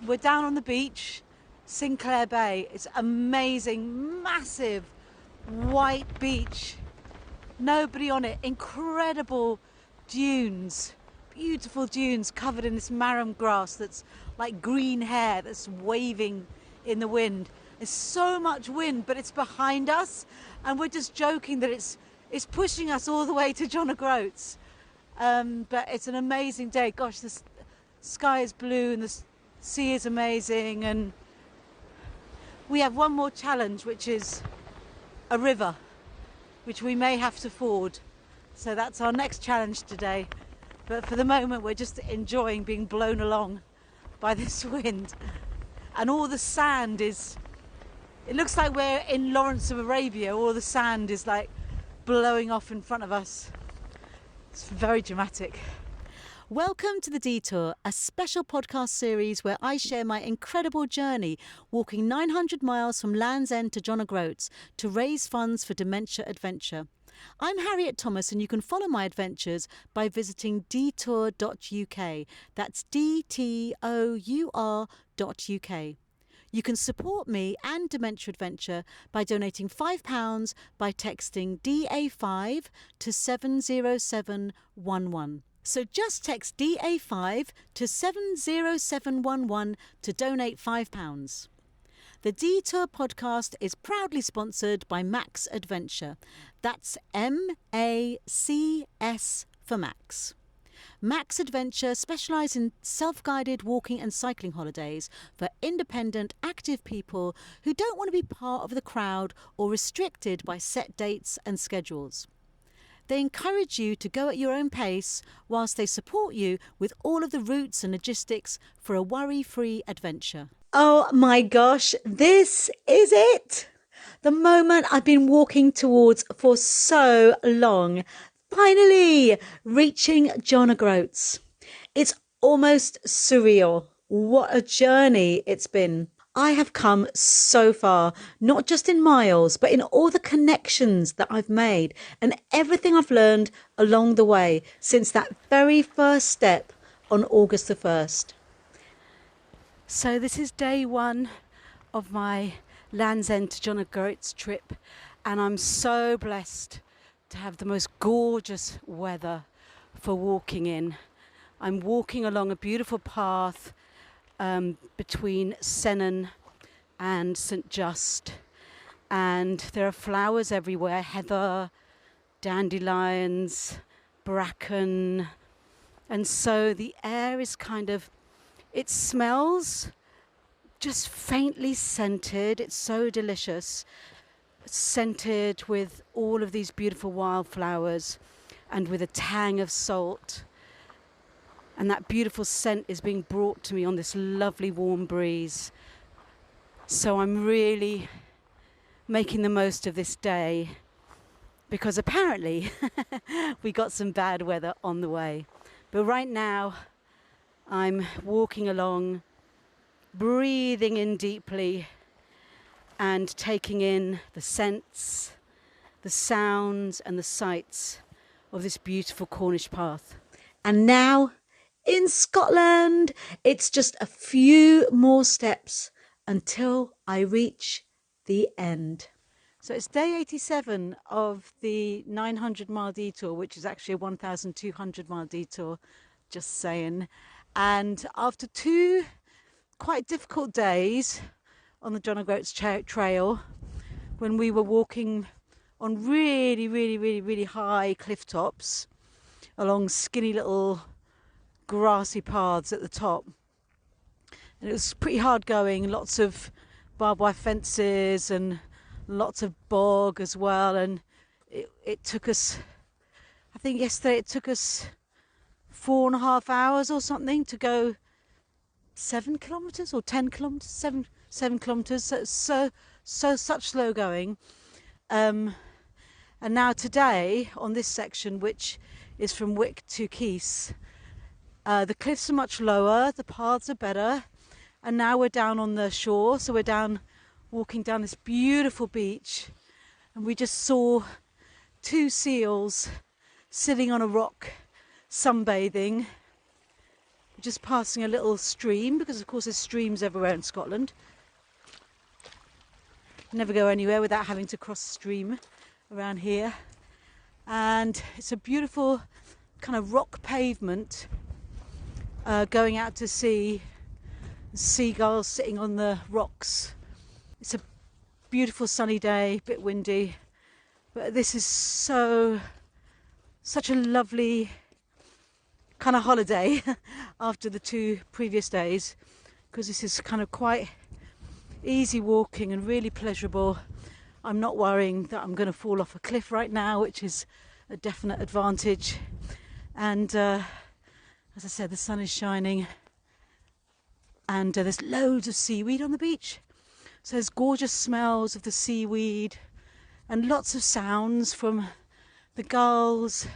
We're down on the beach, Sinclair Bay. It's amazing, massive white beach. Nobody on it. Incredible dunes, beautiful dunes covered in this marram grass that's like green hair that's waving in the wind. There's so much wind, but it's behind us, and we're just joking that it's pushing us all the way to John O'Groats. But it's an amazing day. Gosh, the sky is blue and the sea is amazing, and we have one more challenge, which is a river, which we may have to ford. So that's our next challenge today. But for the moment, we're just enjoying being blown along by this wind. And all the sand is, it looks like we're in Lawrence of Arabia. All the sand is like blowing off in front of us. It's very dramatic. Welcome to The Detour, a special podcast series where I share my incredible journey walking 900 miles from Land's End to John O'Groats to raise funds for Dementia Adventure. I'm Harriet Thomas, and you can follow my adventures by visiting detour.uk. That's DTOUR.uk. You can support me and Dementia Adventure by donating £5 by texting DA5 to 70711. So just text DA5 to 70711 to donate £5. The Detour podcast is proudly sponsored by Max Adventure. That's MACS for Max. Max Adventure specialise in self-guided walking and cycling holidays for independent, active people who don't want to be part of the crowd or restricted by set dates and schedules. They encourage you to go at your own pace whilst they support you with all of the routes and logistics for a worry-free adventure. Oh my gosh, this is it! The moment I've been walking towards for so long. Finally reaching John O'Groats. It's almost surreal. What a journey it's been. I have come so far, not just in miles, but in all the connections that I've made and everything I've learned along the way since that very first step on August the 1st. So this is day one of my Land's End to John O'Groats trip, and I'm so blessed to have the most gorgeous weather for walking in. I'm walking along a beautiful path between Sennan and St Just, and there are flowers everywhere, heather, dandelions, bracken, and so the air is it smells just faintly scented. It's so delicious, scented with all of these beautiful wildflowers and with a tang of salt. And that beautiful scent is being brought to me on this lovely warm breeze. So I'm really making the most of this day, because apparently we got some bad weather on the way. But right now I'm walking along, breathing in deeply and taking in the scents, the sounds and the sights of this beautiful Cornish path. And now in Scotland, it's just a few more steps until I reach the end. So it's day 87 of the 900-mile detour, which is actually a 1,200-mile detour, just saying. And after two quite difficult days on the John O'Groats trail, when we were walking on really high cliff tops along skinny little grassy paths at the top, and it was pretty hard going, lots of barbed wire fences and lots of bog as well, and it took us, I think yesterday it took us 4.5 hours or something to go 7 kilometres or 10 kilometres, 7 kilometres. So such slow going. And now today on this section, which is from Wick to Keys, the cliffs are much lower, the paths are better, and now we're down on the shore. So we're walking down this beautiful beach, and we just saw 2 seals sitting on a rock sunbathing, just passing a little stream, because of course there's streams everywhere in Scotland. Never go anywhere without having to cross a stream around here. And it's a beautiful kind of rock pavement going out to sea. Seagulls sitting on the rocks. It's a beautiful sunny day, a bit windy, but this is such a lovely kind of holiday after the 2 previous days, because this is kind of quite easy walking and really pleasurable. I'm not worrying that I'm going to fall off a cliff right now, which is a definite advantage. And as I said, the sun is shining, and there's loads of seaweed on the beach. So there's gorgeous smells of the seaweed and lots of sounds from the gulls,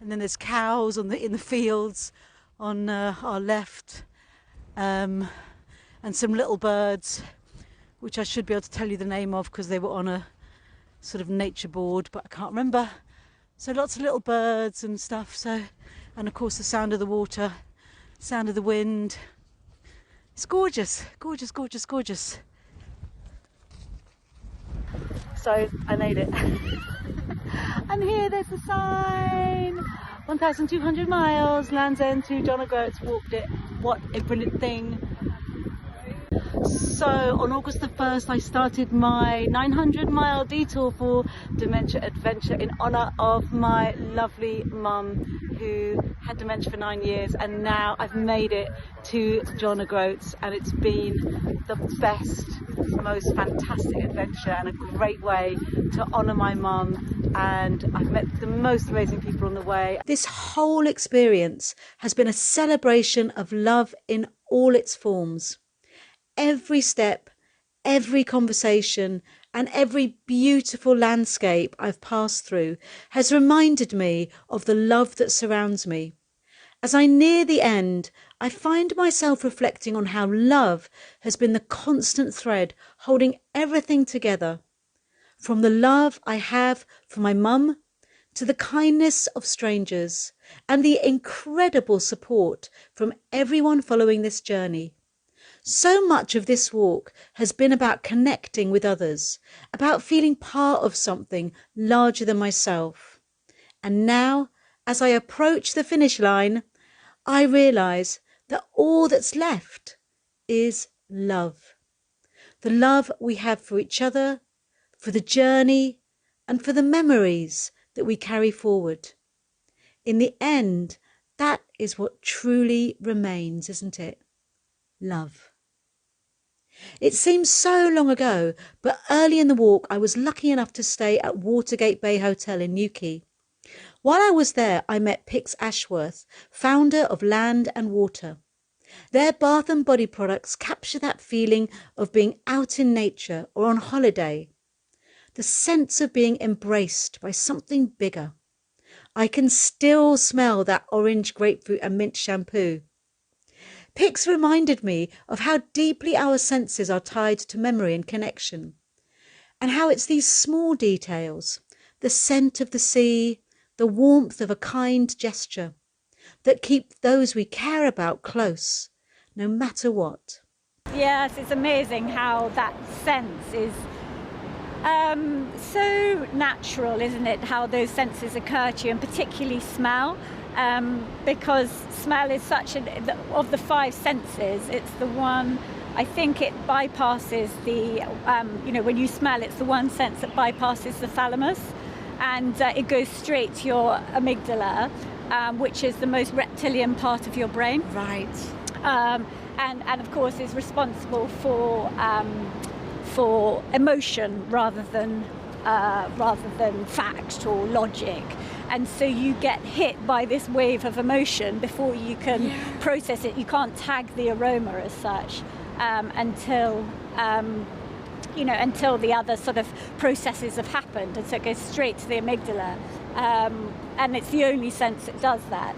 and then there's cows in the fields on our left, and some little birds, which I should be able to tell you the name of because they were on a sort of nature board, but I can't remember. So lots of little birds and stuff. So, and of course the sound of the water, sound of the wind. It's gorgeous, gorgeous, gorgeous, gorgeous. So I made it. And here there's the sign. 1,200 miles, Land's End to John O'Groats, walked it. What a brilliant thing. So on August the 1st I started my 900-mile detour for Dementia Adventure in honour of my lovely mum who had dementia for 9 years, and now I've made it to John O'Groats, and it's been the best, most fantastic adventure and a great way to honour my mum, and I've met the most amazing people on the way. This whole experience has been a celebration of love in all its forms. Every step, every conversation, and every beautiful landscape I've passed through has reminded me of the love that surrounds me. As I near the end, I find myself reflecting on how love has been the constant thread holding everything together. From the love I have for my mum, to the kindness of strangers, and the incredible support from everyone following this journey. So much of this walk has been about connecting with others, about feeling part of something larger than myself. And now, as I approach the finish line, I realise that all that's left is love. The love we have for each other, for the journey, and for the memories that we carry forward. In the end, that is what truly remains, isn't it? Love. It seems so long ago, but early in the walk I was lucky enough to stay at Watergate Bay Hotel in Newquay. While I was there, I met Pix Ashworth, founder of Land and Water. Their bath and body products capture that feeling of being out in nature or on holiday. The sense of being embraced by something bigger. I can still smell that orange grapefruit and mint shampoo. Pix reminded me of how deeply our senses are tied to memory and connection, and how it's these small details, the scent of the sea, the warmth of a kind gesture, that keep those we care about close, no matter what. Yes, it's amazing how that sense is so natural, isn't it? How those senses occur to you, and particularly smell. Because smell is of the 5 senses, it's the one, I think it bypasses the, when you smell, it's the one sense that bypasses the thalamus, and it goes straight to your amygdala, which is the most reptilian part of your brain. Right. And of course is responsible for emotion rather than fact or logic. And so you get hit by this wave of emotion before you can process it. You can't tag the aroma as such until the other sort of processes have happened. And so it goes straight to the amygdala. And it's the only sense that does that.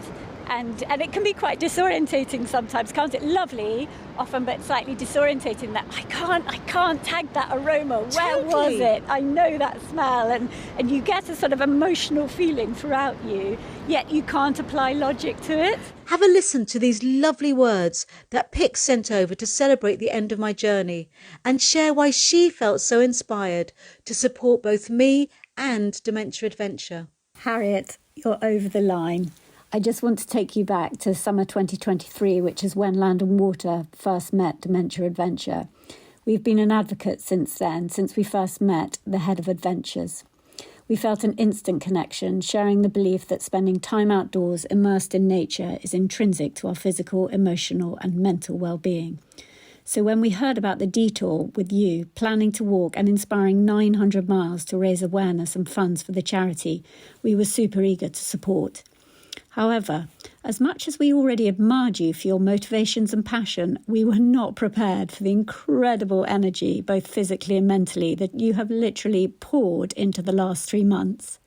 And it can be quite disorientating sometimes, can't it? Lovely often, but slightly disorientating that I can't tag that aroma. Where was it? I know that smell. And you get a sort of emotional feeling throughout you, yet you can't apply logic to it. Have a listen to these lovely words that Pix sent over to celebrate the end of my journey and share why she felt so inspired to support both me and Dementia Adventure. Harriet, you're over the line. I just want to take you back to summer 2023, which is when Land and Water first met Dementia Adventure. We've been an advocate since then, since we first met the head of Adventures. We felt an instant connection, sharing the belief that spending time outdoors, immersed in nature, is intrinsic to our physical, emotional and mental well-being. So when we heard about the detour with you, planning to walk and inspiring 900 miles to raise awareness and funds for the charity, we were super eager to support. However, as much as we already admired you for your motivations and passion, we were not prepared for the incredible energy, both physically and mentally, that you have literally poured into the last 3 months.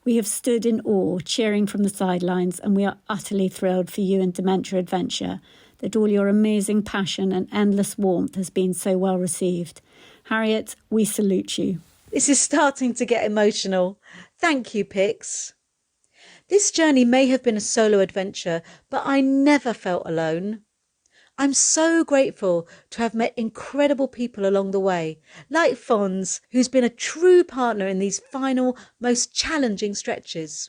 We have stood in awe, cheering from the sidelines, and we are utterly thrilled for you and Dementia Adventure, that all your amazing passion and endless warmth has been so well received. Harriet, we salute you. This is starting to get emotional. Thank you, Pix. This journey may have been a solo adventure, but I never felt alone. I'm so grateful to have met incredible people along the way, like Fons, who's been a true partner in these final, most challenging stretches.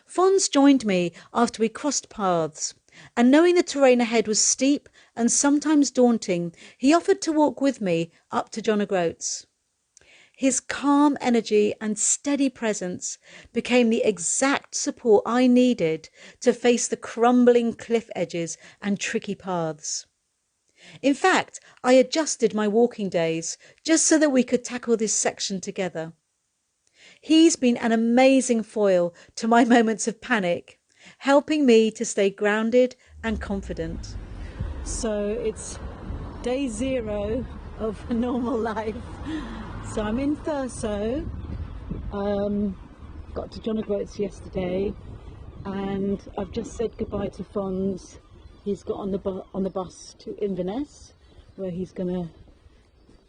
Fons joined me after we crossed paths, and knowing the terrain ahead was steep and sometimes daunting, he offered to walk with me up to John O'Groats. His calm energy and steady presence became the exact support I needed to face the crumbling cliff edges and tricky paths. In fact, I adjusted my walking days just so that we could tackle this section together. He's been an amazing foil to my moments of panic, helping me to stay grounded and confident. So it's day 0 of a normal life. So I'm in Thurso, got to John O'Groats yesterday, and I've just said goodbye to Fons. He's got on the bus to Inverness, where he's going to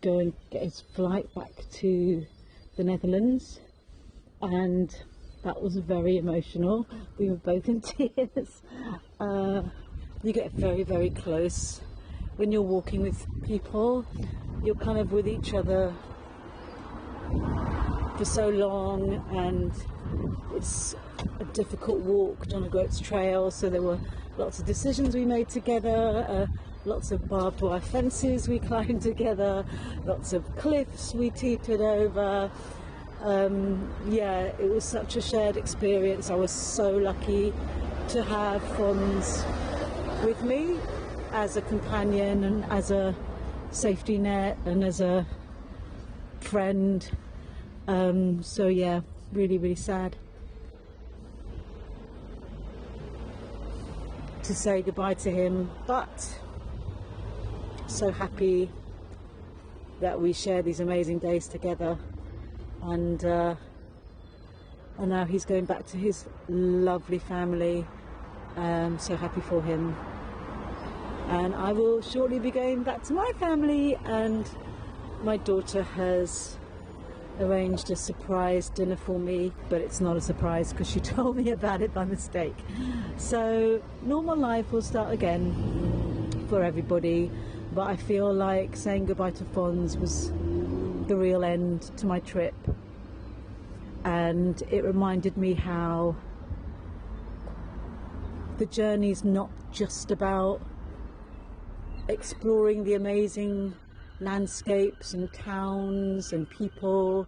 go and get his flight back to the Netherlands, and that was very emotional. We were both in tears. You get very, very close when you're walking with people. You're kind of with each other for so long, and it's a difficult walk, John O'Groats Trail, so there were lots of decisions we made together, lots of barbed wire fences we climbed together, lots of cliffs we teetered over. It was such a shared experience. I was so lucky to have Fons with me as a companion and as a safety net and as a friend. Really, really sad to say goodbye to him, but so happy that we share these amazing days together, and now he's going back to his lovely family. So happy for him, and I will shortly be going back to my family, and my daughter has arranged a surprise dinner for me, but it's not a surprise because she told me about it by mistake. So normal life will start again for everybody, but I feel like saying goodbye to Fons was the real end to my trip, and it reminded me how the journey's not just about exploring the amazing landscapes and towns and people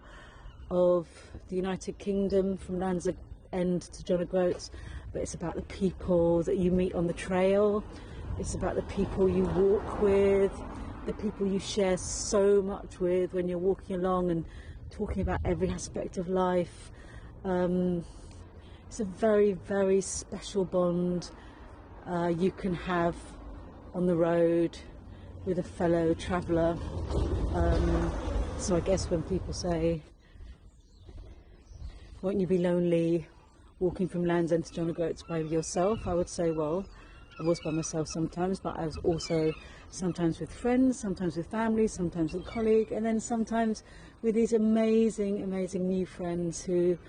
of the United Kingdom from Land's End to John O'Groats, but it's about the people that you meet on the trail. It's about the people you walk with, the people you share so much with when you're walking along and talking about every aspect of life. It's a very, very special bond you can have on the road with a fellow traveller. So I guess when people say, won't you be lonely walking from Land's End to John O'Groats by yourself, I would say, well, I was by myself sometimes, but I was also sometimes with friends, sometimes with family, sometimes with a colleague, and then sometimes with these amazing, amazing new friends who,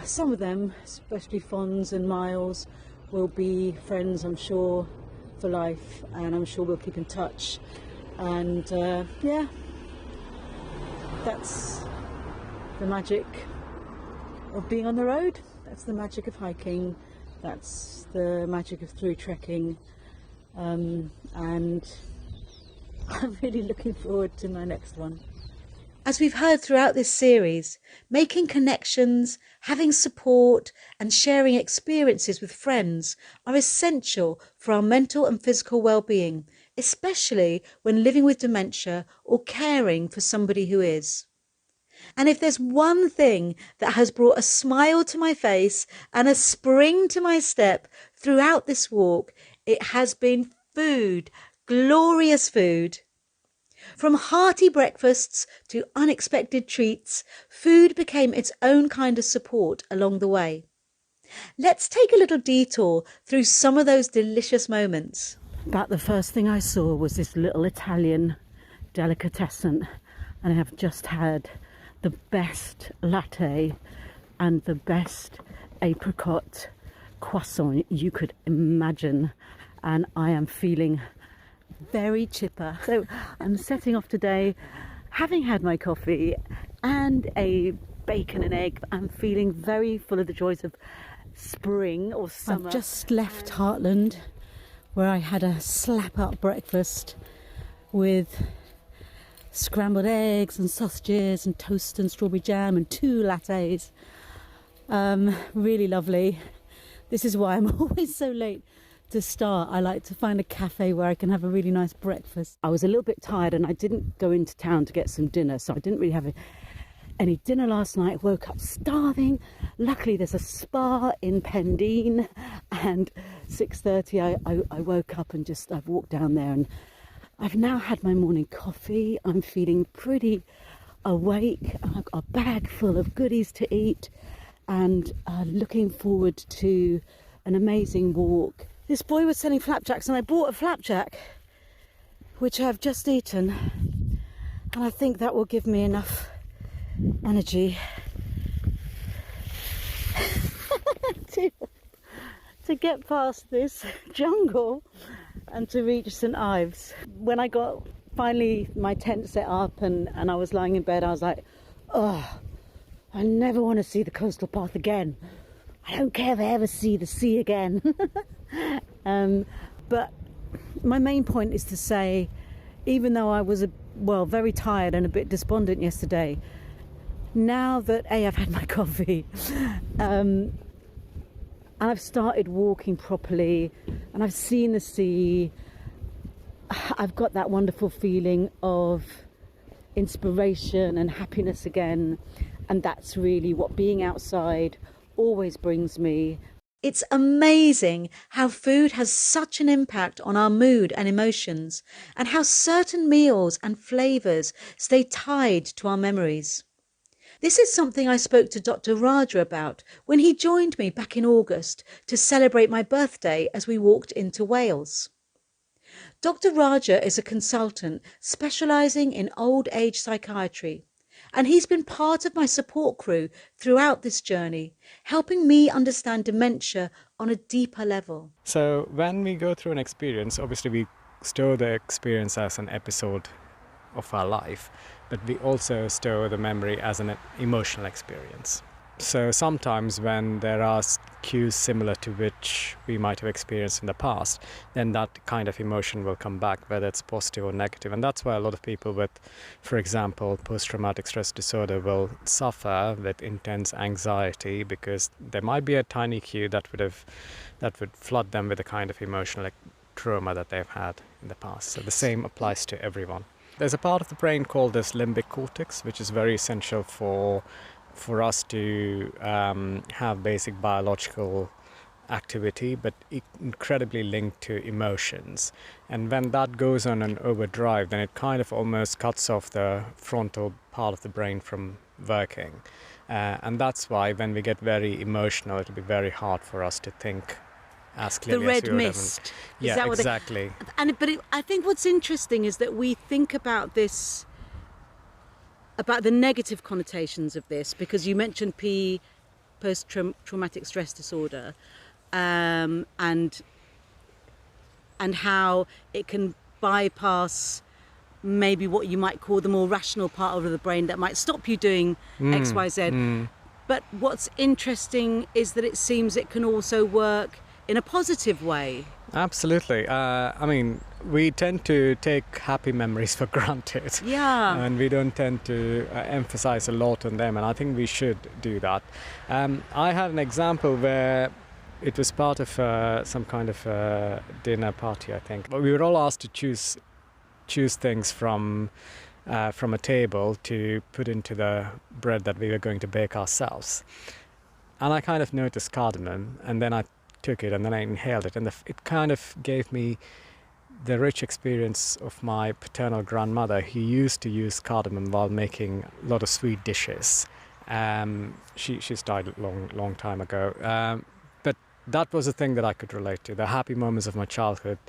some of them, especially Fons and Miles, will be friends, I'm sure, for life, and I'm sure we'll keep in touch. And yeah, that's the magic of being on the road. That's the magic of hiking. That's the magic of through trekking. And I'm really looking forward to my next one. As we've heard throughout this series, making connections, having support and sharing experiences with friends are essential for our mental and physical well-being, especially when living with dementia or caring for somebody who is. And if there's one thing that has brought a smile to my face and a spring to my step throughout this walk, it has been food, glorious food. From hearty breakfasts to unexpected treats, food became its own kind of support along the way. Let's take a little detour through some of those delicious moments. About the first thing I saw was this little Italian delicatessen, and I have just had the best latte and the best apricot croissant you could imagine, and I am feeling very chipper. So I'm setting off today, having had my coffee and a bacon and egg. I'm feeling very full of the joys of spring or summer. I've just left Heartland, where I had a slap up breakfast with scrambled eggs and sausages and toast and strawberry jam and 2 lattes. Really lovely. This is why I'm always so late to start. I like to find a cafe where I can have a really nice breakfast. I was a little bit tired and I didn't go into town to get some dinner, so I didn't really have any dinner last night. Woke up starving. Luckily there's a spa in Pendine, and 6:30 I woke up and I've walked down there, and I've now had my morning coffee. I'm feeling pretty awake. I've got a bag full of goodies to eat, and looking forward to an amazing walk. This boy was selling flapjacks and I bought a flapjack, which I've just eaten, and I think that will give me enough energy to get past this jungle and to reach St Ives. When I got finally my tent set up and I was lying in bed, I was like, oh, I never want to see the coastal path again. I don't care if I ever see the sea again. But my main point is to say, even though I was very tired and a bit despondent yesterday, now that I've had my coffee and I've started walking properly and I've seen the sea, I've got that wonderful feeling of inspiration and happiness again, and that's really what being outside always brings me. It's amazing how food has such an impact on our mood and emotions, and how certain meals and flavours stay tied to our memories. This is something I spoke to Dr. Raja about when he joined me back in August to celebrate my birthday as we walked into Wales. Dr. Raja is a consultant specialising in old age psychiatry, and he's been part of my support crew throughout this journey, helping me understand dementia on a deeper level. So when we go through an experience, obviously we store the experience as an episode of our life, but we also store the memory as an emotional experience. So sometimes when there are cues similar to which we might have experienced in the past, then that kind of emotion will come back, whether it's positive or negative. And that's why a lot of people with, for example, post-traumatic stress disorder will suffer with intense anxiety, because there might be a tiny cue that would flood them with the kind of emotional trauma that they've had in the past. So the same applies to everyone. There's a part of the brain called this limbic cortex, which is very essential for us to have basic biological activity, but incredibly linked to emotions. And when that goes on an overdrive, then it kind of almost cuts off the frontal part of the brain from working. And that's why when we get very emotional, it'll be very hard for us to think as The clearly as red we would mist. have. Is Yeah, that what exactly. I think what's interesting is that we think about this, about the negative connotations of this, because you mentioned post-traumatic stress disorder, and how it can bypass maybe what you might call the more rational part of the brain that might stop you doing X, Y, Z. But what's interesting is that it seems it can also work in a positive way. Absolutely. I mean, we tend to take happy memories for granted. Yeah. And we don't tend to emphasize a lot on them, and I think we should do that. I had an example where it was part of some kind of dinner party, I think. But we were all asked to choose things from a table to put into the bread that we were going to bake ourselves. And I kind of noticed cardamom, and then I took it and then I inhaled it, and it kind of gave me the rich experience of my paternal grandmother, who used to use cardamom while making a lot of sweet dishes. She's died a long time ago, but that was a thing that I could relate to. The happy moments of my childhood,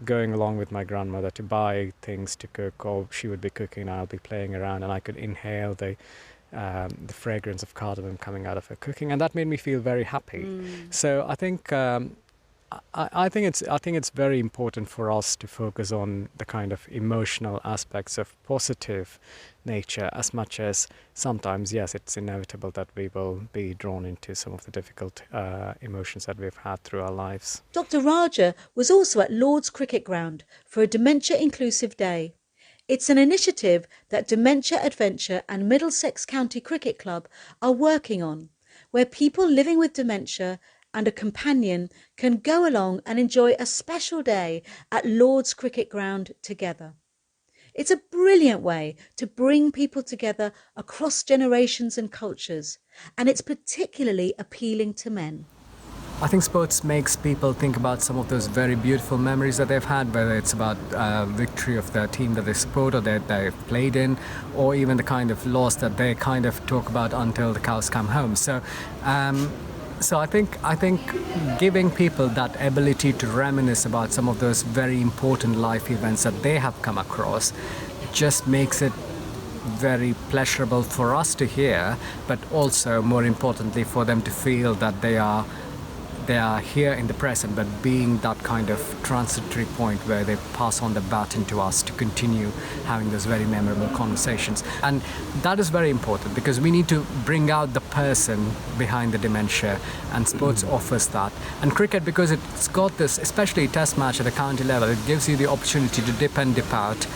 going along with my grandmother to buy things to cook, or she would be cooking and I'll be playing around, and I could inhale the fragrance of cardamom coming out of her cooking, and that made me feel very happy. So I think I think it's very important for us to focus on the kind of emotional aspects of positive nature, as much as sometimes, yes, it's inevitable that we will be drawn into some of the difficult emotions that we've had through our lives. Dr. Raja was also at Lord's Cricket Ground for a Dementia Inclusive Day. It's an initiative that Dementia Adventure and Middlesex County Cricket Club are working on, where people living with dementia and a companion can go along and enjoy a special day at Lord's Cricket Ground together. It's a brilliant way to bring people together across generations and cultures, and it's particularly appealing to men. I think sports makes people think about some of those very beautiful memories that they've had, whether it's about victory of their team that they support or that they've played in, or even the kind of loss that they kind of talk about until the cows come home. So I think giving people that ability to reminisce about some of those very important life events that they have come across just makes it very pleasurable for us to hear, but also more importantly for them to feel that they are here in the present, but being that kind of transitory point where they pass on the baton to us to continue having those very memorable conversations. And that is very important, because we need to bring out the person behind the dementia, and sports offers that. And cricket, because it's got this, especially test match at the county level, it gives you the opportunity to dip in, dip out,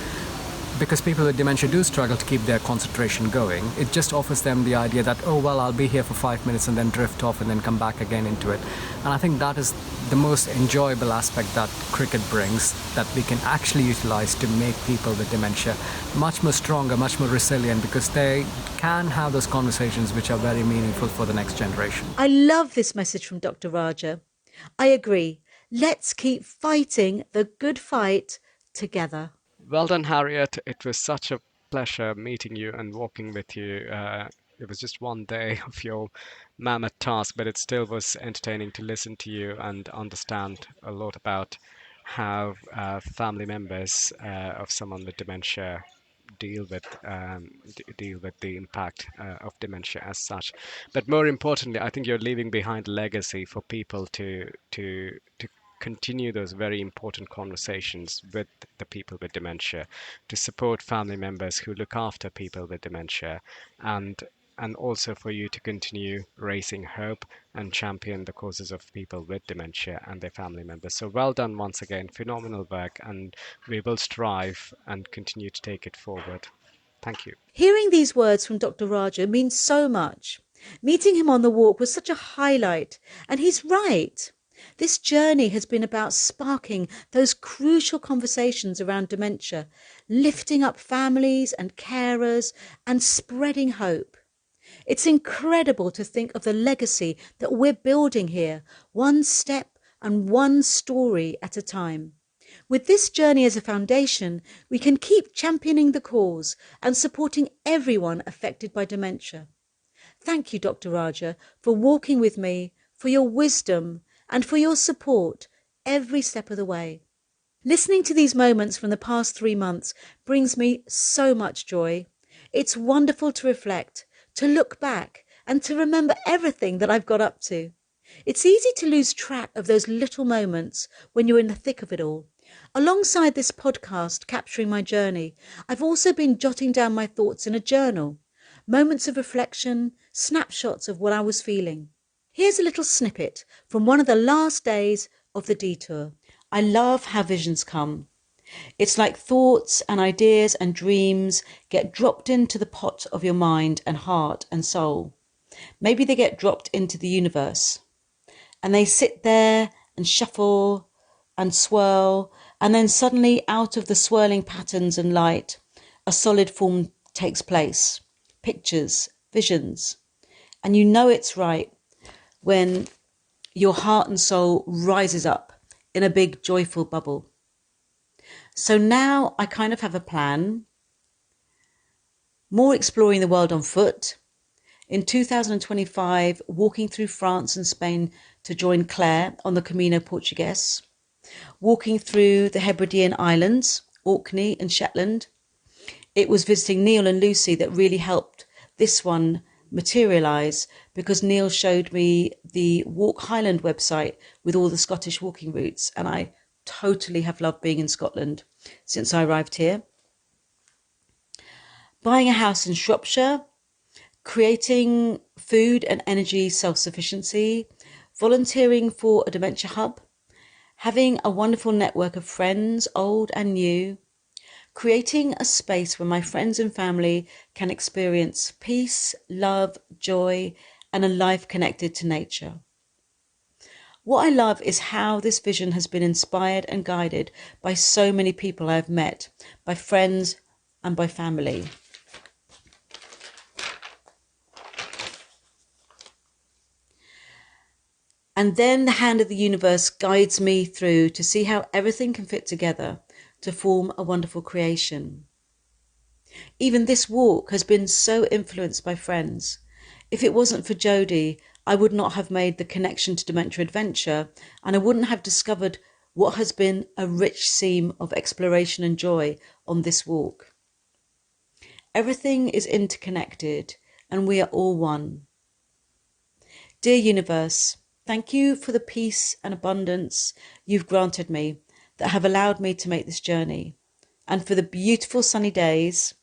because people with dementia do struggle to keep their concentration going. It just offers them the idea that, oh, well, I'll be here for 5 minutes and then drift off and then come back again into it. And I think that is the most enjoyable aspect that cricket brings, that we can actually utilize to make people with dementia much more stronger, much more resilient, because they can have those conversations which are very meaningful for the next generation. I love this message from Dr. Raja. I agree. Let's keep fighting the good fight together. Well done, Harriet. It was such a pleasure meeting you and walking with you. It was just one day of your mammoth task, but it still was entertaining to listen to you and understand a lot about how family members of someone with dementia deal with the impact of dementia as such. But more importantly, I think you're leaving behind a legacy for people to continue those very important conversations with the people with dementia, to support family members who look after people with dementia, and also for you to continue raising hope and champion the causes of people with dementia and their family members. So well done once again, phenomenal work, and we will strive and continue to take it forward. Thank you. Hearing these words from Dr. Raja means so much. Meeting him on the walk was such a highlight, and he's right. This journey has been about sparking those crucial conversations around dementia, lifting up families and carers, and spreading hope. It's incredible to think of the legacy that we're building here, one step and one story at a time. With this journey as a foundation, we can keep championing the cause and supporting everyone affected by dementia. Thank you, Dr. Raja, for walking with me, for your wisdom, and for your support every step of the way. Listening to these moments from the past 3 months brings me so much joy. It's wonderful to reflect, to look back, and to remember everything that I've got up to. It's easy to lose track of those little moments when you're in the thick of it all. Alongside this podcast capturing my journey, I've also been jotting down my thoughts in a journal, moments of reflection, snapshots of what I was feeling. Here's a little snippet from one of the last days of the detour. I love how visions come. It's like thoughts and ideas and dreams get dropped into the pot of your mind and heart and soul. Maybe they get dropped into the universe and they sit there and shuffle and swirl, and then suddenly out of the swirling patterns and light, a solid form takes place. Pictures, visions. And you know it's right when your heart and soul rises up in a big joyful bubble. So now I kind of have a plan, more exploring the world on foot. In 2025, walking through France and Spain to join Claire on the Camino Portugues, walking through the Hebridean Islands, Orkney and Shetland. It was visiting Neil and Lucy that really helped this one materialise, because Neil showed me the Walk Highland website with all the Scottish walking routes, and I totally have loved being in Scotland since I arrived here. Buying a house in Shropshire, creating food and energy self-sufficiency, volunteering for a dementia hub, having a wonderful network of friends, old and new, creating a space where my friends and family can experience peace, love, joy, and a life connected to nature. What I love is how this vision has been inspired and guided by so many people I've met, by friends and by family. And then the hand of the universe guides me through to see how everything can fit together to form a wonderful creation. Even this walk has been so influenced by friends. If it wasn't for Jodie, I would not have made the connection to Dementia Adventure, and I wouldn't have discovered what has been a rich seam of exploration and joy on this walk. Everything is interconnected, and we are all one. Dear universe, thank you for the peace and abundance you've granted me that have allowed me to make this journey, and for the beautiful sunny days,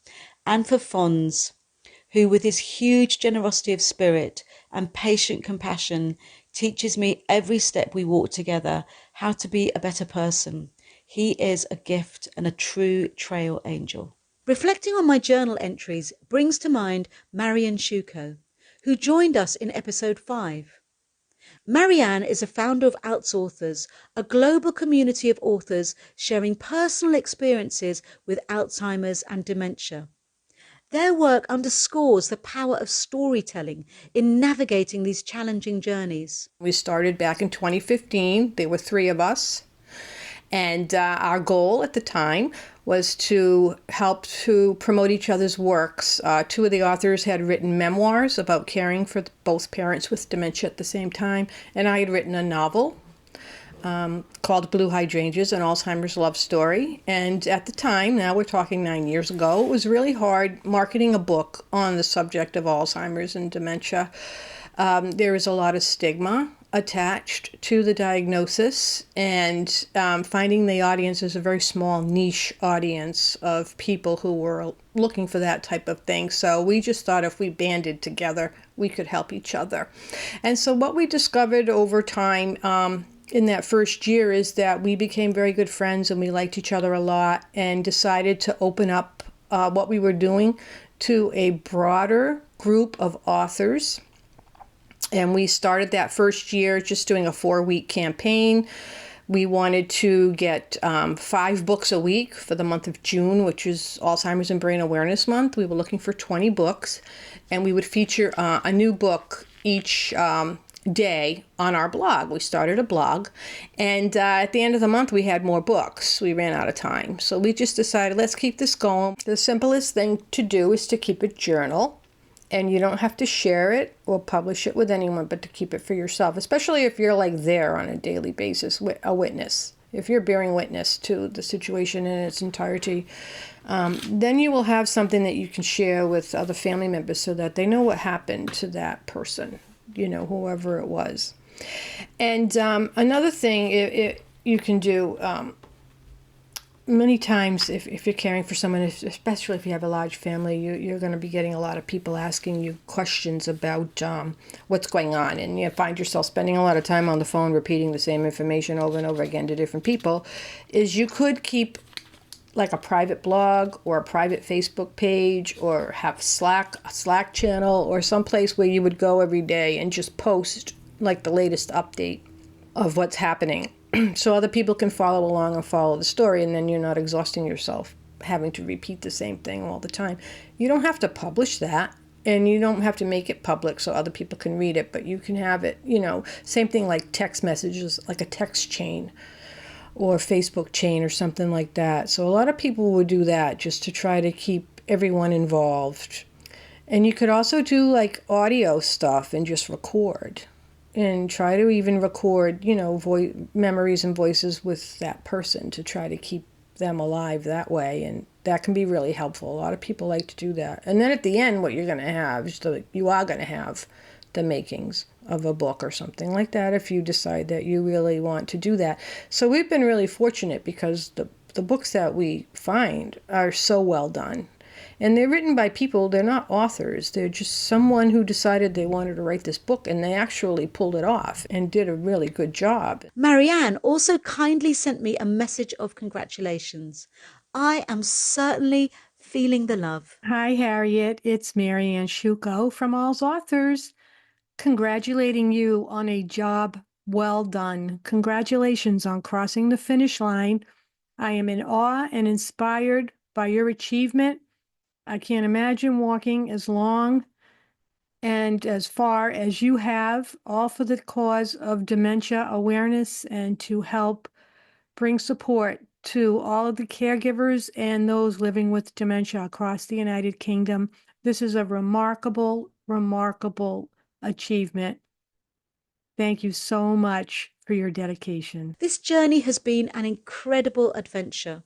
and for Fons, who with his huge generosity of spirit and patient compassion teaches me every step we walk together how to be a better person. He is a gift and a true trail angel. Reflecting on my journal entries brings to mind Marianne Shuko, who joined us in episode 5. Marianne is a founder of Outs Authors, a global community of authors sharing personal experiences with Alzheimer's and dementia. Their work underscores the power of storytelling in navigating these challenging journeys. We started back in 2015. There were 3 of us. And our goal at the time was to help to promote each other's works. 2 of the authors had written memoirs about caring for both parents with dementia at the same time, and I had written a novel called Blue Hydrangeas, an Alzheimer's love story. And at the time, now we're talking 9 years ago, it was really hard marketing a book on the subject of Alzheimer's and dementia. There is a lot of stigma attached to the diagnosis, and finding the audience is a very small niche audience of people who were looking for that type of thing. So we just thought if we banded together, we could help each other. And so what we discovered over time in that first year is that we became very good friends, and we liked each other a lot, and decided to open up what we were doing to a broader group of authors. And we started that first year just doing a 4-week campaign. We wanted to get 5 books a week for the month of June, which is Alzheimer's and Brain Awareness Month. We were looking for 20 books, and we would feature a new book each day on our blog. We started a blog, and at the end of the month we had more books. We ran out of time, so we just decided, let's keep this going. The simplest thing to do is to keep a journal, and you don't have to share it or publish it with anyone, but to keep it for yourself, especially if you're like there on a daily basis, a witness. If you're bearing witness to the situation in its entirety, then you will have something that you can share with other family members so that they know what happened to that person, whoever it was. And another thing you can do, many times if you're caring for someone, especially if you have a large family, you're going to be getting a lot of people asking you questions about what's going on, and you find yourself spending a lot of time on the phone repeating the same information over and over again to different people. Is you could keep like a private blog or a private Facebook page, or have a Slack channel, or someplace where you would go every day and just post like the latest update of what's happening. So other people can follow along and follow the story, and then you're not exhausting yourself having to repeat the same thing all the time. You don't have to publish that, and you don't have to make it public so other people can read it, but you can have it, same thing like text messages, like a text chain or Facebook chain or something like that. So a lot of people would do that just to try to keep everyone involved. And you could also do like audio stuff and just record. And try to even record, memories and voices with that person to try to keep them alive that way. And that can be really helpful. A lot of people like to do that. And then at the end, what you're going to have is you are going to have the makings of a book or something like that if you decide that you really want to do that. So we've been really fortunate because the books that we find are so well done. And they're written by people, they're not authors, they're just someone who decided they wanted to write this book, and they actually pulled it off and did a really good job. Marianne also kindly sent me a message of congratulations. I am certainly feeling the love. Hi, Harriet. It's Marianne Shuko from All's Authors, congratulating you on a job well done. Congratulations on crossing the finish line. I am in awe and inspired by your achievement. I can't imagine walking as long and as far as you have, all for the cause of dementia awareness and to help bring support to all of the caregivers and those living with dementia across the United Kingdom. This is a remarkable, remarkable achievement. Thank you so much for your dedication. This journey has been an incredible adventure,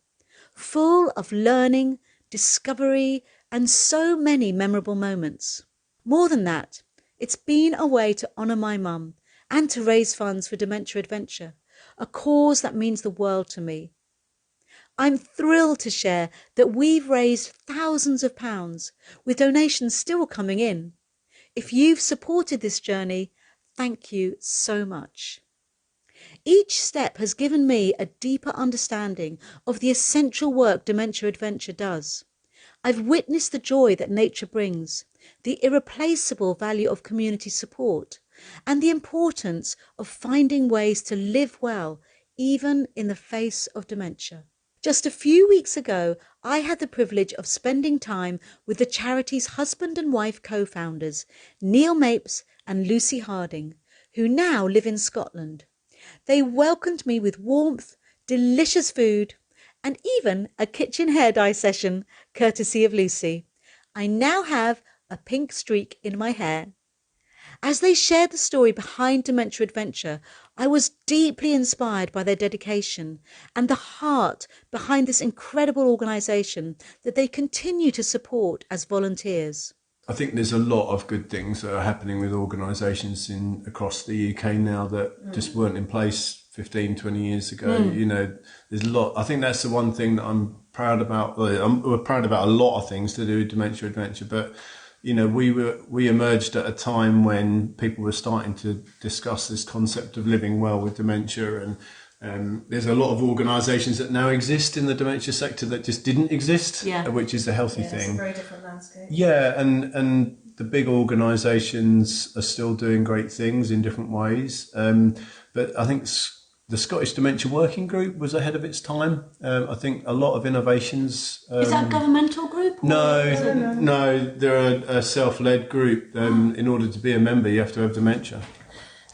full of learning, discovery, and so many memorable moments. More than that, it's been a way to honour my mum and to raise funds for Dementia Adventure, a cause that means the world to me. I'm thrilled to share that we've raised thousands of pounds, with donations still coming in. If you've supported this journey, thank you so much. Each step has given me a deeper understanding of the essential work Dementia Adventure does. I've witnessed the joy that nature brings, the irreplaceable value of community support, and the importance of finding ways to live well, even in the face of dementia. Just a few weeks ago, I had the privilege of spending time with the charity's husband and wife co-founders, Neil Mapes and Lucy Harding, who now live in Scotland. They welcomed me with warmth, delicious food, and even a kitchen hair dye session, courtesy of Lucy. I now have a pink streak in my hair. As they shared the story behind Dementia Adventure, I was deeply inspired by their dedication and the heart behind this incredible organisation that they continue to support as volunteers. I think there's a lot of good things that are happening with organisations across the UK now that just weren't in place 15, 20 years ago. There's a lot. I think that's the one thing that I'm proud about. We're proud about a lot of things to do with Dementia Adventure, but we emerged at a time when people were starting to discuss this concept of living well with dementia, and there's a lot of organisations that now exist in the dementia sector that just didn't exist, which is a healthy thing. It's a very different landscape. Yeah, and the big organisations are still doing great things in different ways, but I think the Scottish Dementia Working Group was ahead of its time. I think a lot of innovations... is that a governmental group? No, they're a self-led group. In order to be a member, you have to have dementia.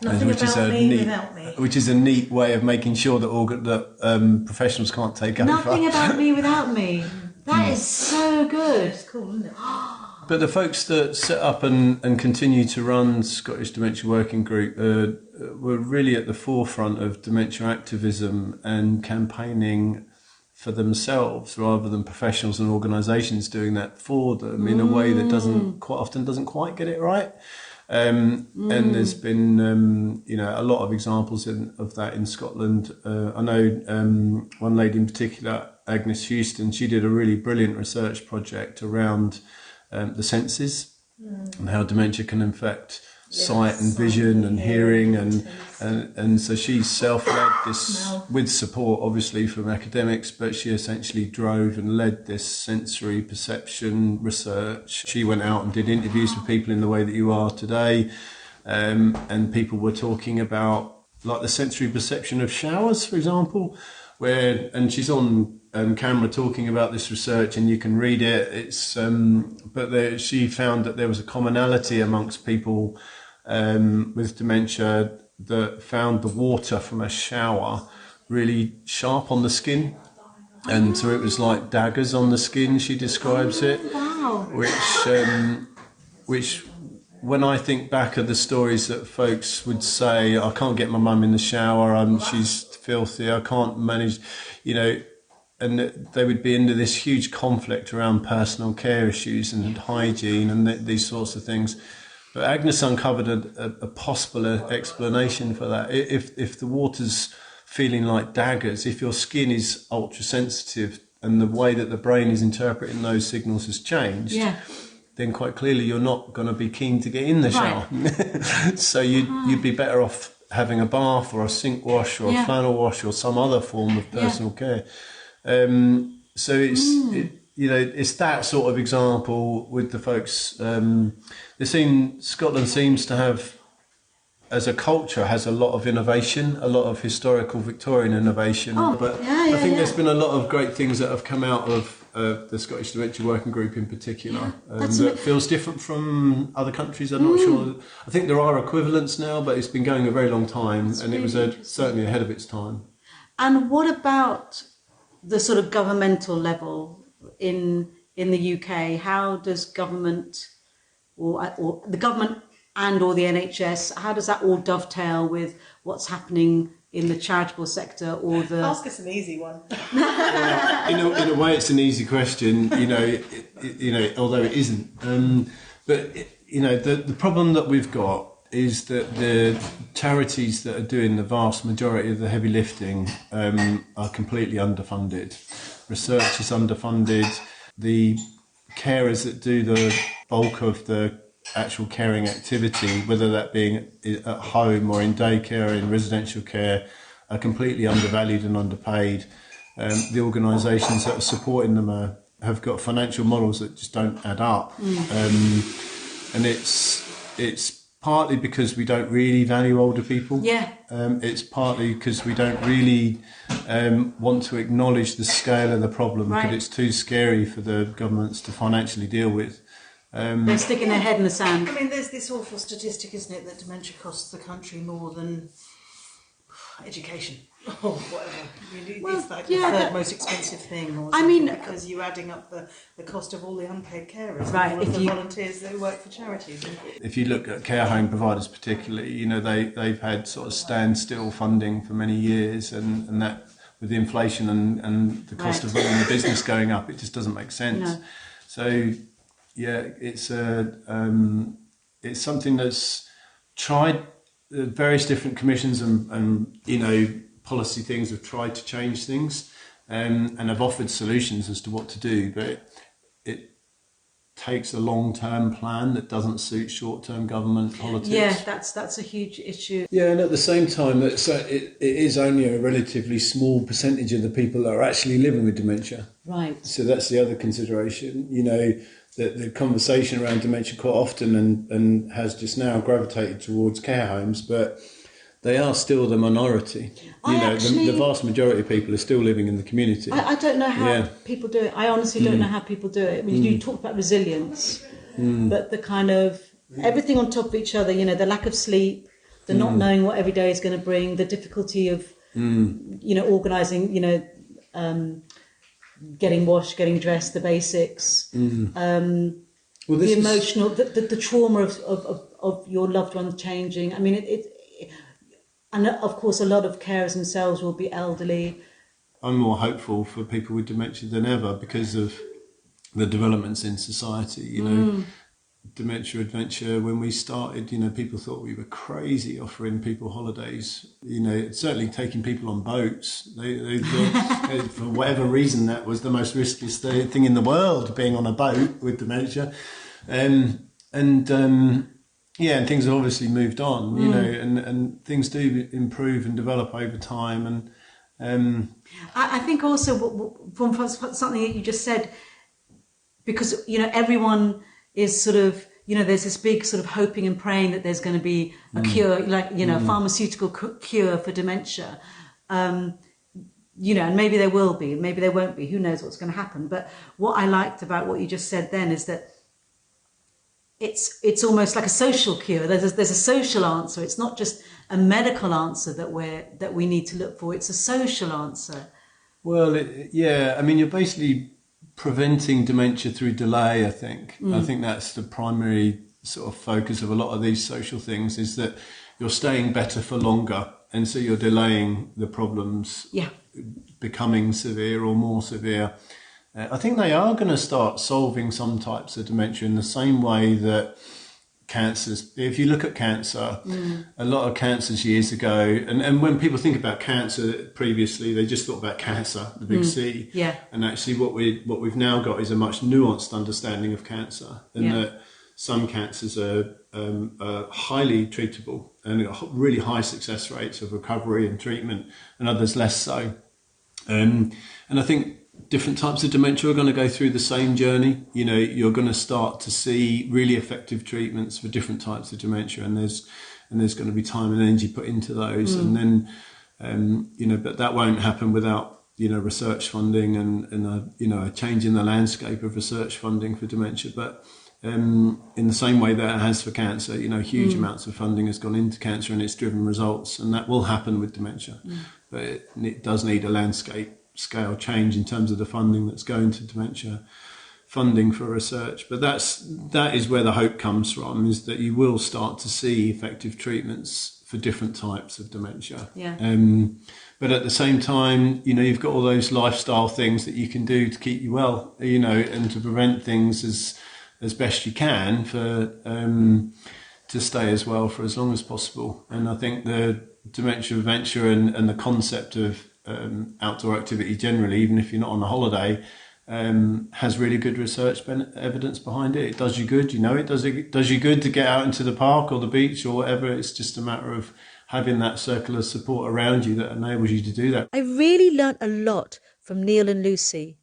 Nothing about me without me. Which is a neat way of making sure that professionals can't take over. Nothing about me without me. That is so good. It's cool, isn't it? But the folks that set up and continue to run Scottish Dementia Working Group were really at the forefront of dementia activism and campaigning for themselves rather than professionals and organisations doing that for them in a way that doesn't quite get it right. And there's been a lot of examples of that in Scotland. I know one lady in particular, Agnes Houston, she did a really brilliant research project around the senses and how dementia can affect sight and vision and hearing, and so she self-led this with support obviously from academics, but she essentially drove and led this sensory perception research. She went out and did interviews with people in the way that you are today, and people were talking about like the sensory perception of showers, for example, and she's on camera talking about this research, and you can read it. She found that there was a commonality amongst people with dementia that found the water from a shower really sharp on the skin, and so it was like daggers on the skin, she describes it. Wow. Which when I think back of the stories that folks would say, I can't get my mum in the shower, she's filthy, I can't manage, and they would be into this huge conflict around personal care issues and hygiene and these sorts of things. But Agnes uncovered a possible explanation for that. If the water's feeling like daggers, if your skin is ultra sensitive and the way that the brain is interpreting those signals has changed, then quite clearly you're not going to be keen to get in the shower. Right. So you'd be better off having a bath or a sink wash or a flannel wash or some other form of personal care. So it's that sort of example with the folks. Scotland seems to have, as a culture, has a lot of innovation, a lot of historical Victorian innovation. I think there's been a lot of great things that have come out of the Scottish Dementia Working Group in particular. That feels different from other countries. I'm not sure. I think there are equivalents now, but it's been going a very long time, and it was certainly ahead of its time. And what about the sort of governmental level in the UK? How does government or the government or the NHS, how does that all dovetail with what's happening in the charitable sector or the... Ask us an easy one. In a way, it's an easy question, although it isn't. The problem that we've got is that the charities that are doing the vast majority of the heavy lifting are completely underfunded. Research is underfunded. The carers that do the bulk of the actual caring activity, whether that being at home or in daycare or in residential care, are completely undervalued and underpaid. The organisations that are supporting them have got financial models that just don't add up. And it's partly because we don't really value older people. It's partly because we don't really want to acknowledge the scale of the problem, because it's too scary for the governments to financially deal with. They're sticking their head in the sand. I mean, there's this awful statistic, isn't it, that dementia costs the country more than education or whatever. It's like the third most expensive thing, or because you're adding up the cost of all the unpaid carers, and all of the volunteers that work for charities. If you look at care home providers particularly, they've had sort of standstill funding for many years, and that with the inflation and the cost of running the business going up, it just doesn't make sense. So it's something that's tried. Various different commissions and policy things have tried to change things, and have offered solutions as to what to do, but it takes a long-term plan that doesn't suit short-term government politics. That's a huge issue. And at the same time, it is only a relatively small percentage of the people that are actually living with dementia. Right. So that's the other consideration. The conversation around dementia quite often and has just now gravitated towards care homes, but they are still the minority. The vast majority of people are still living in the community. I don't know how people do it. I honestly don't know how people do it. I mean, you talk about resilience, but the kind of everything on top of each other, the lack of sleep, the not knowing what every day is going to bring, the difficulty of, organising, getting washed, getting dressed, the basics, the emotional, the trauma of your loved one changing. I mean, and of course, a lot of carers themselves will be elderly. I'm more hopeful for people with dementia than ever because of the developments in society. Dementia Adventure, when we started, people thought we were crazy offering people holidays. Certainly taking people on boats. They thought, for whatever reason, that was the most riskiest thing in the world, being on a boat with dementia. And things have obviously moved on, and things do improve and develop over time. And I think also from something that you just said, because everyone is sort of, there's this big sort of hoping and praying that there's going to be a cure, like pharmaceutical cure for dementia, and maybe there will be, maybe there won't be. Who knows what's going to happen? But what I liked about what you just said then is that it's almost like a social cure. There's a social answer. It's not just a medical answer that we need to look for. It's a social answer. Well, you're basically preventing dementia through delay, I think. I think that's the primary sort of focus of a lot of these social things, is that you're staying better for longer, and so you're delaying the problems becoming severe or more severe. I think they are going to start solving some types of dementia in the same way that cancers. If you look at cancer, a lot of cancers years ago, and when people think about cancer previously, they just thought about cancer, the big C. Yeah. And actually what we've now got is a much nuanced understanding of cancer, and that some cancers are highly treatable and really high success rates of recovery and treatment, and others less so. And I think different types of dementia are going to go through the same journey. You're going to start to see really effective treatments for different types of dementia, and there's going to be time and energy put into those. And then, but that won't happen without, research funding and a change in the landscape of research funding for dementia. But in the same way that it has for cancer, huge amounts of funding has gone into cancer and it's driven results, and that will happen with dementia. But it does need a landscape scale change in terms of the funding that's going to dementia funding for research. But that is where the hope comes from, is that you will start to see effective treatments for different types of dementia. But at the same time, you've got all those lifestyle things that you can do to keep you well, and to prevent things as best you can for to stay as well for as long as possible. And I think the Dementia Adventure and the concept of outdoor activity generally, even if you're not on a holiday, has really good research evidence behind it. It does you good, it does you good to get out into the park or the beach or whatever. It's just a matter of having that circle of support around you that enables you to do that. I really learnt a lot from Neil and Lucy.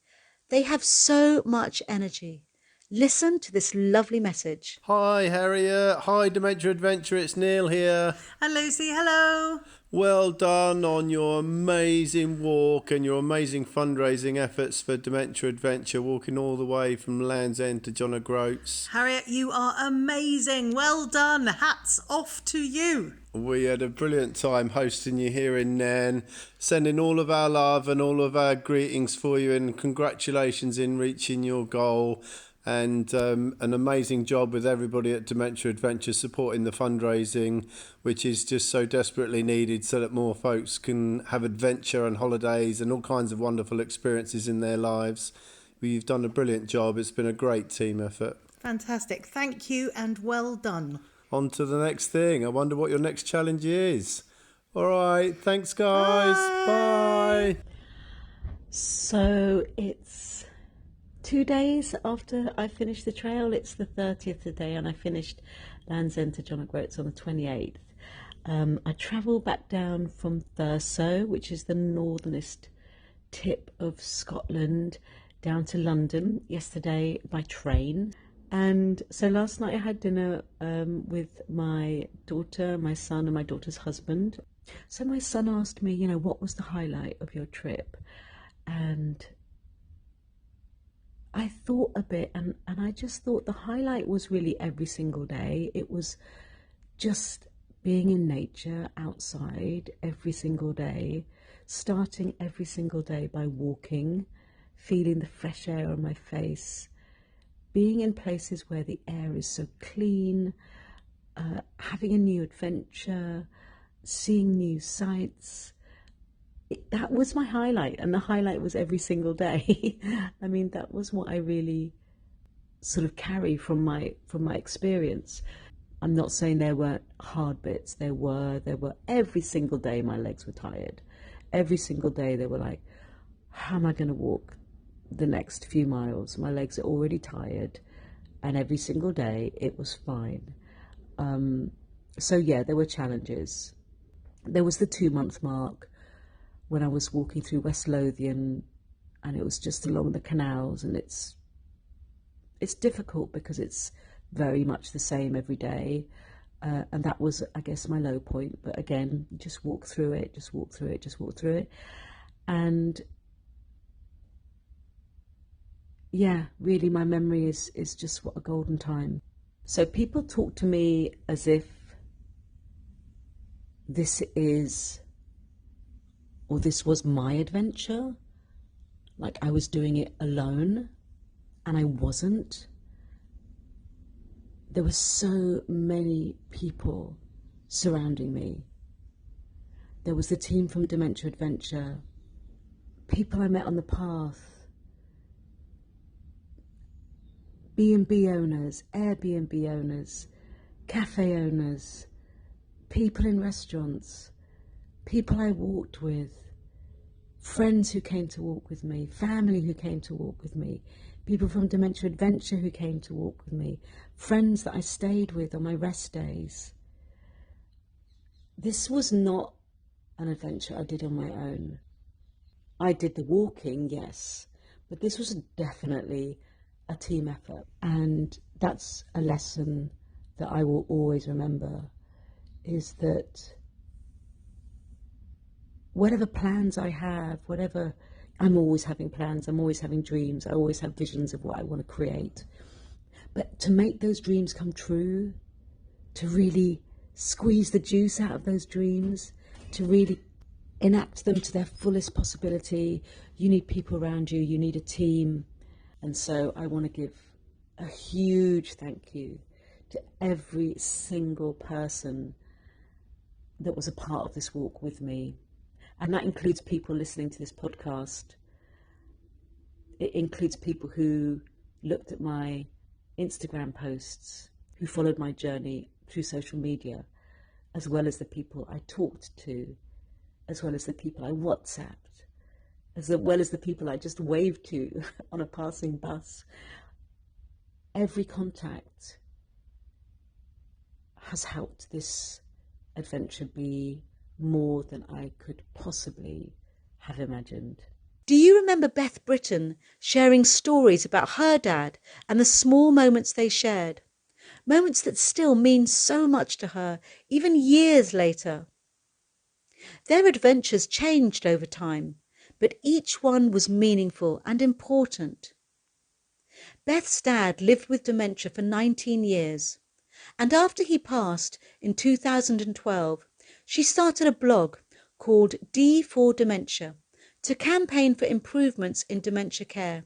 They have so much energy. Listen to this lovely message. Hi Harriet, hi Dementia Adventure, it's Neil here. And Lucy, hello. Well done on your amazing walk and your amazing fundraising efforts for Dementia Adventure, walking all the way from Land's End to John O'Groats. Harriet, you are amazing. Well done. Hats off to you. We had a brilliant time hosting you here in Nairn, sending all of our love and all of our greetings for you, and congratulations in reaching your goal. And an amazing job with everybody at Dementia Adventure supporting the fundraising, which is just so desperately needed so that more folks can have adventure and holidays and all kinds of wonderful experiences in their lives. You've done a brilliant job. It's been a great team effort. Fantastic. Thank you and well done. On to the next thing. I wonder what your next challenge is. All right. Thanks, guys. Bye. So it's 2 days after I finished the trail. It's the 30th today, and I finished Land's End to John O'Groats on the 28th. I travelled back down from Thurso, which is the northernest tip of Scotland, down to London yesterday by train. And so last night I had dinner with my daughter, my son, and my daughter's husband. So my son asked me, what was the highlight of your trip? And I thought a bit, and I just thought the highlight was really every single day. It was just being in nature outside every single day, starting every single day by walking, feeling the fresh air on my face, being in places where the air is so clean, having a new adventure, seeing new sights. That was my highlight, and the highlight was every single day. I mean, that was what I really sort of carry from my experience. I'm not saying there weren't hard bits. There were every single day my legs were tired. Every single day they were like, how am I going to walk the next few miles? My legs are already tired. And every single day it was fine. So yeah, there were challenges. There was the 2-month mark when I was walking through West Lothian, and it was just along the canals, and it's difficult because it's very much the same every day, and that was, I guess, my low point. But again, just walk through it, and yeah, really my memory is just what a golden time. So people talk to me as if this was my adventure, like I was doing it alone, and I wasn't. There were so many people surrounding me. There was the team from Dementia Adventure, people I met on the path, B&B owners, Airbnb owners, cafe owners, people in restaurants, people I walked with, friends who came to walk with me, family who came to walk with me, people from Dementia Adventure who came to walk with me, friends that I stayed with on my rest days. This was not an adventure I did on my own. I did the walking, yes, but this was definitely a team effort. And that's a lesson that I will always remember, is that whatever plans I have, I'm always having plans, I'm always having dreams, I always have visions of what I want to create. But to make those dreams come true, to really squeeze the juice out of those dreams, to really enact them to their fullest possibility, you need people around you, you need a team. And so I want to give a huge thank you to every single person that was a part of this walk with me. And that includes people listening to this podcast. It includes people who looked at my Instagram posts, who followed my journey through social media, as well as the people I talked to, as well as the people I WhatsApped, as well as the people I just waved to on a passing bus. Every contact has helped this adventure be more than I could possibly have imagined. Do you remember Beth Britton sharing stories about her dad and the small moments they shared? Moments that still mean so much to her, even years later. Their adventures changed over time, but each one was meaningful and important. Beth's dad lived with dementia for 19 years, and after he passed in 2012, she started a blog called D for Dementia to campaign for improvements in dementia care.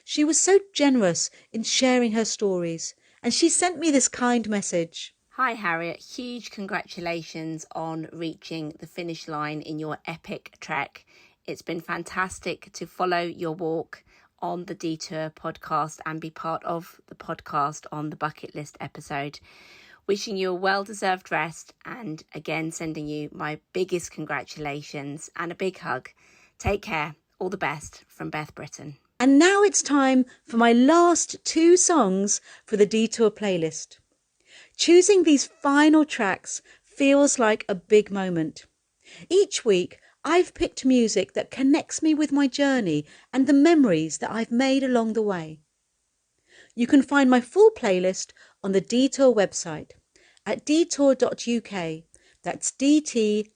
She was so generous in sharing her stories, and she sent me this kind message. Hi Harriet, huge congratulations on reaching the finish line in your epic trek. It's been fantastic to follow your walk on the Detour podcast and be part of the podcast on the bucket list episode. Wishing you a well-deserved rest, and again sending you my biggest congratulations and a big hug. Take care. All the best from Beth Britton. And now it's time for my last 2 songs for the Detour playlist. Choosing these final tracks feels like a big moment. Each week, I've picked music that connects me with my journey and the memories that I've made along the way. You can find my full playlist on the Detour website at detour.uk. That's DTOUR.uk.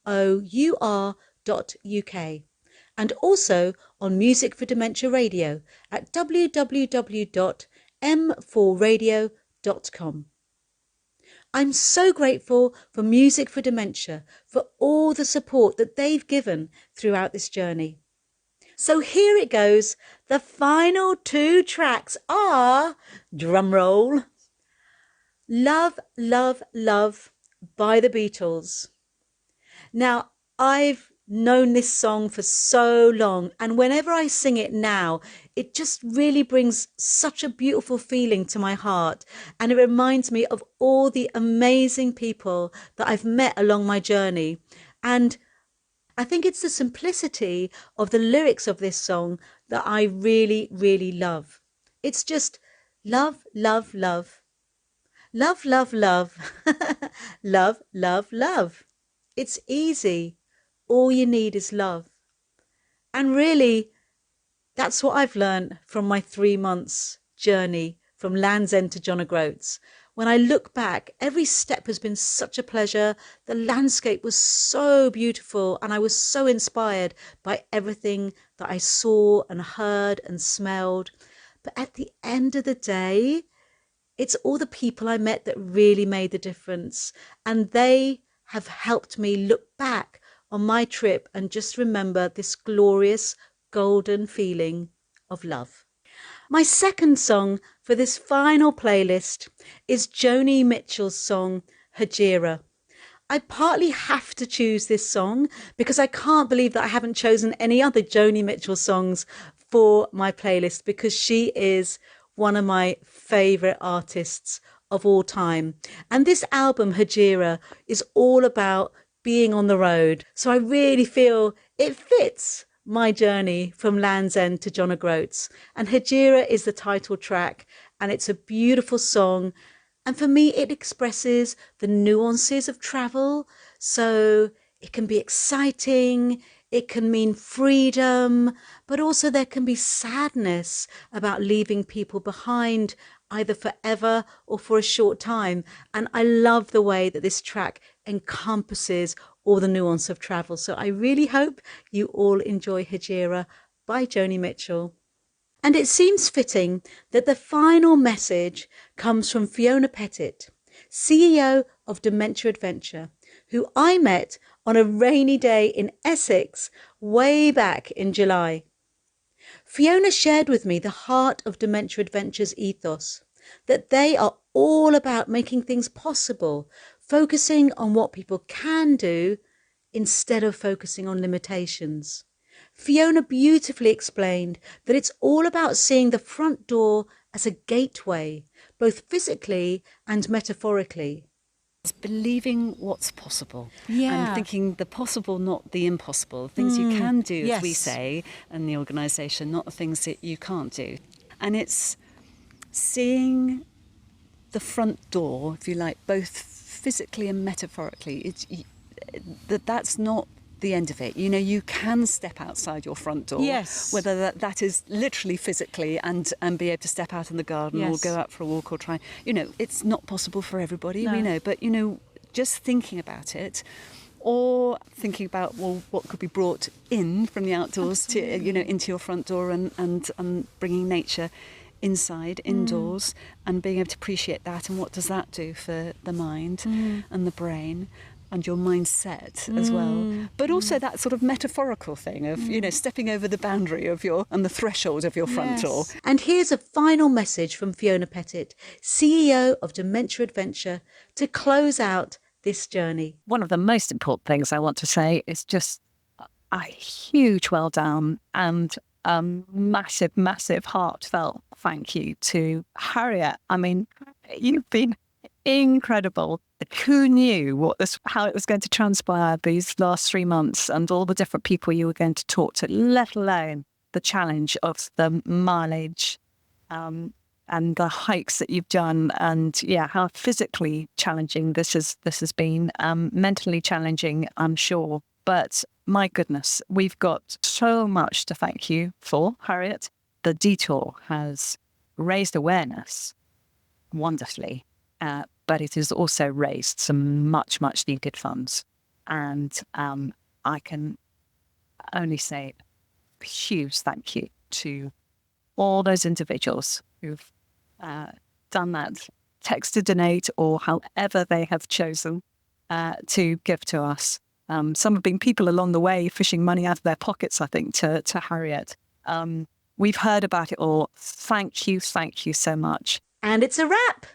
And also on Music for Dementia Radio at www.m4radio.com. I'm so grateful for Music for Dementia, for all the support that they've given throughout this journey. So here it goes. The final 2 tracks are, drumroll, Love, Love, Love by the Beatles. Now, I've known this song for so long, and whenever I sing it now, it just really brings such a beautiful feeling to my heart, and it reminds me of all the amazing people that I've met along my journey. And I think it's the simplicity of the lyrics of this song that I really, really love. It's just love, love, love, love, love, love, love, love, love. It's easy. All you need is love. And really, that's what I've learned from my 3 months journey from Land's End to John O'Groats. When I look back, every step has been such a pleasure. The landscape was so beautiful, and I was so inspired by everything that I saw and heard and smelled. But at the end of the day, it's all the people I met that really made the difference. And they have helped me look back on my trip and just remember this glorious golden feeling of love. My second song for this final playlist is Joni Mitchell's song, Hajira. I partly have to choose this song because I can't believe that I haven't chosen any other Joni Mitchell songs for my playlist, because she is one of my favourite artists of all time. And this album, Hajira, is all about being on the road. So I really feel it fits my journey from Land's End to John O'Groats. And Hajira is the title track, and it's a beautiful song. And for me, it expresses the nuances of travel. So it can be exciting, it can mean freedom, but also there can be sadness about leaving people behind, either forever or for a short time. And I love the way that this track encompasses all the nuance of travel. So I really hope you all enjoy Hajira by Joni Mitchell. And it seems fitting that the final message comes from Fiona Pettit, CEO of Dementia Adventure, who I met on a rainy day in Essex way back in July. Fiona shared with me the heart of Dementia Adventure's ethos, that they are all about making things possible, focusing on what people can do instead of focusing on limitations. Fiona beautifully explained that it's all about seeing the front door as a gateway, both physically and metaphorically. It's believing what's possible and thinking the possible, not the impossible. Things you can do, as we say in the organisation, not the things that you can't do. And it's seeing the front door, if you like, both physically and metaphorically. That's not the end of it. You know, you can step outside your front door, whether that is literally physically and be able to step out in the garden or go out for a walk or try. You know, it's not possible for everybody, we know, but, you know, just thinking about it, or thinking about, well, what could be brought in from the outdoors to, you know, into your front door, and bringing nature inside, indoors, and being able to appreciate that, and what does that do for the mind and the brain and your mindset as well. But also that sort of metaphorical thing of, you know, stepping over the boundary of and the threshold of your front door. And here's a final message from Fiona Pettit, CEO of Dementia Adventure, to close out this journey. One of the most important things I want to say is just a huge well done and massive, massive heartfelt thank you to Harriet. I mean, you've been incredible. Who knew how it was going to transpire these last 3 months, and all the different people you were going to talk to, let alone the challenge of the mileage and the hikes that you've done, and how physically challenging this has been, mentally challenging, I'm sure. But my goodness, we've got so much to thank you for, Harriet. The detour has raised awareness wonderfully, but it has also raised some much, much needed funds. And I can only say a huge thank you to all those individuals who've done that text to donate, or however they have chosen to give to us. Some have been people along the way fishing money out of their pockets, I think, to Harriet. We've heard about it all. Thank you so much. And it's a wrap.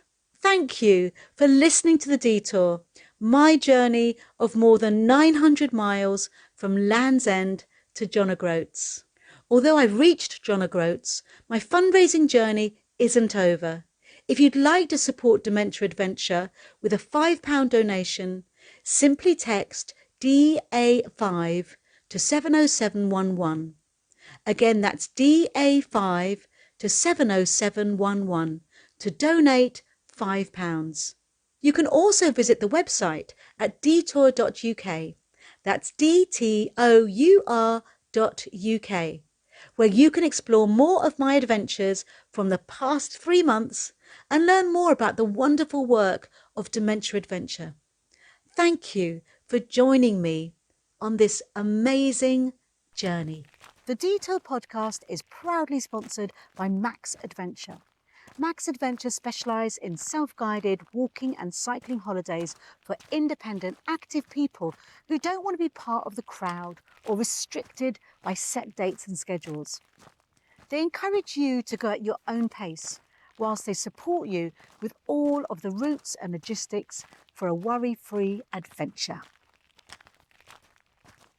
Thank you for listening to The Detour, my journey of more than 900 miles from Land's End to John O'Groats. Although I've reached John O'Groats, my fundraising journey isn't over. If you'd like to support Dementia Adventure with a £5 donation, simply text DA5 to 70711. Again, that's DA5 to 70711 to donate £5. You can also visit the website at detour.uk. That's DTOUR.uk, where you can explore more of my adventures from the past 3 months and learn more about the wonderful work of Dementia Adventure. Thank you for joining me on this amazing journey. The Detour podcast is proudly sponsored by Max Adventure. Max Adventure specialise in self-guided walking and cycling holidays for independent, active people who don't want to be part of the crowd or restricted by set dates and schedules. They encourage you to go at your own pace, whilst they support you with all of the routes and logistics for a worry-free adventure.